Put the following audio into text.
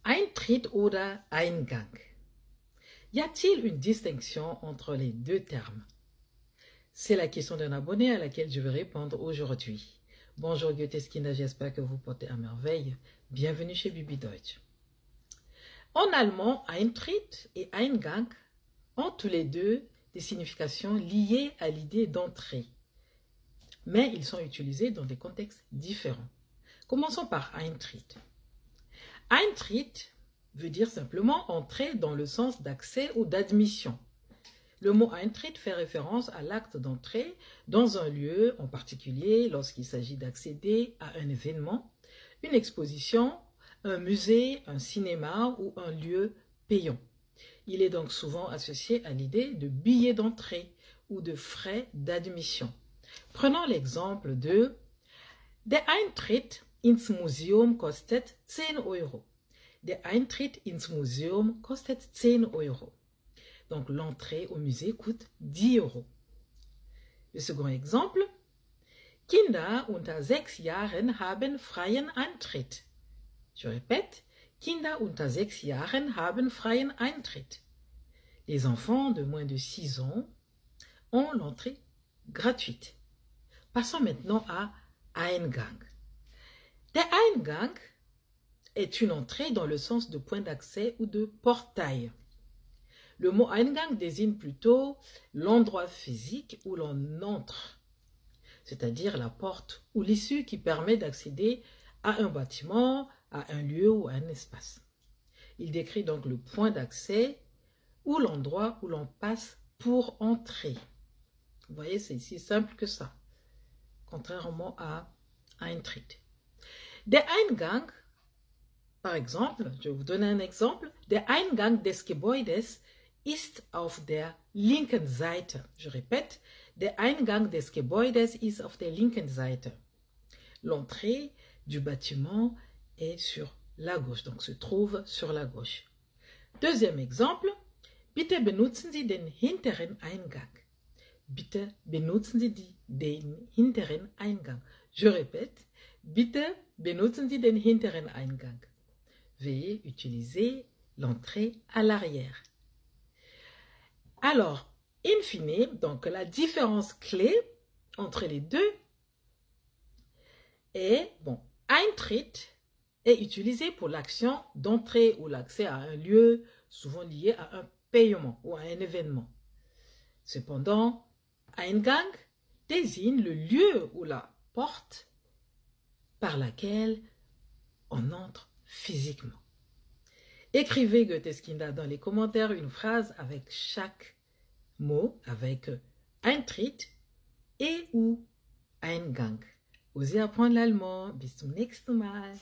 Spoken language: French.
Eintritt oder Eingang. Y a-t-il une distinction entre les deux termes? C'est la question d'un abonné à laquelle je vais répondre aujourd'hui. Bonjour Goetheskinder, j'espère que vous portez à merveille. Bienvenue chez Bibi Deutsch. En allemand, Eintritt et Eingang ont tous les deux des significations liées à l'idée d'entrée. Mais ils sont utilisés dans des contextes différents. Commençons par Eintritt. Eintritt veut dire simplement entrer dans le sens d'accès ou d'admission. Le mot Eintritt fait référence à l'acte d'entrée dans un lieu, en particulier lorsqu'il s'agit d'accéder à un événement, une exposition, un musée, un cinéma ou un lieu payant. Il est donc souvent associé à l'idée de billet d'entrée ou de frais d'admission. Prenons l'exemple de Der Eintritt ins Museum kostet 10 Euro. Der Eintritt ins Museum kostet 10 Euro. Donc l'entrée au musée coûte 10 euros. Le second exemple, Kinder unter 6 Jahren haben freien Eintritt. Je répète, Kinder unter 6 Jahren haben freien Eintritt. Les enfants de moins de 6 ans ont l'entrée gratuite. Passons maintenant à Eingang. Der Eingang est une entrée dans le sens de point d'accès ou de portail. Le mot Eingang désigne plutôt l'endroit physique où l'on entre, c'est-à-dire la porte ou l'issue qui permet d'accéder à un bâtiment, à un lieu ou à un espace. Il décrit donc le point d'accès ou l'endroit où l'on passe pour entrer. Vous voyez, c'est si simple que ça, contrairement à Eintritt. Der Eingang, par exemple, je vais vous donner un exemple. Der Eingang des Gebäudes ist auf der linken Seite. Je répète, der Eingang des Gebäudes ist auf der linken Seite. L'entrée du bâtiment est sur la gauche, donc se trouve sur la gauche. Deuxième exemple, bitte benutzen Sie den hinteren Eingang. Bitte benutzen Sie den hinteren Eingang. Je répète, bitte benutzen Sie den hinteren Eingang. Veuillez utiliser l'entrée à l'arrière. Alors, in fine, donc la différence clé entre les deux est, Eintritt est utilisé pour l'action d'entrée ou l'accès à un lieu, souvent lié à un paiement ou à un événement. Cependant, Eingang désigne le lieu ou la porte par laquelle on entre physiquement. Écrivez Goetheskinder dans les commentaires une phrase avec chaque mot, avec Eintritt et ou Eingang. Osez apprendre l'allemand. Bis zum nächsten Mal.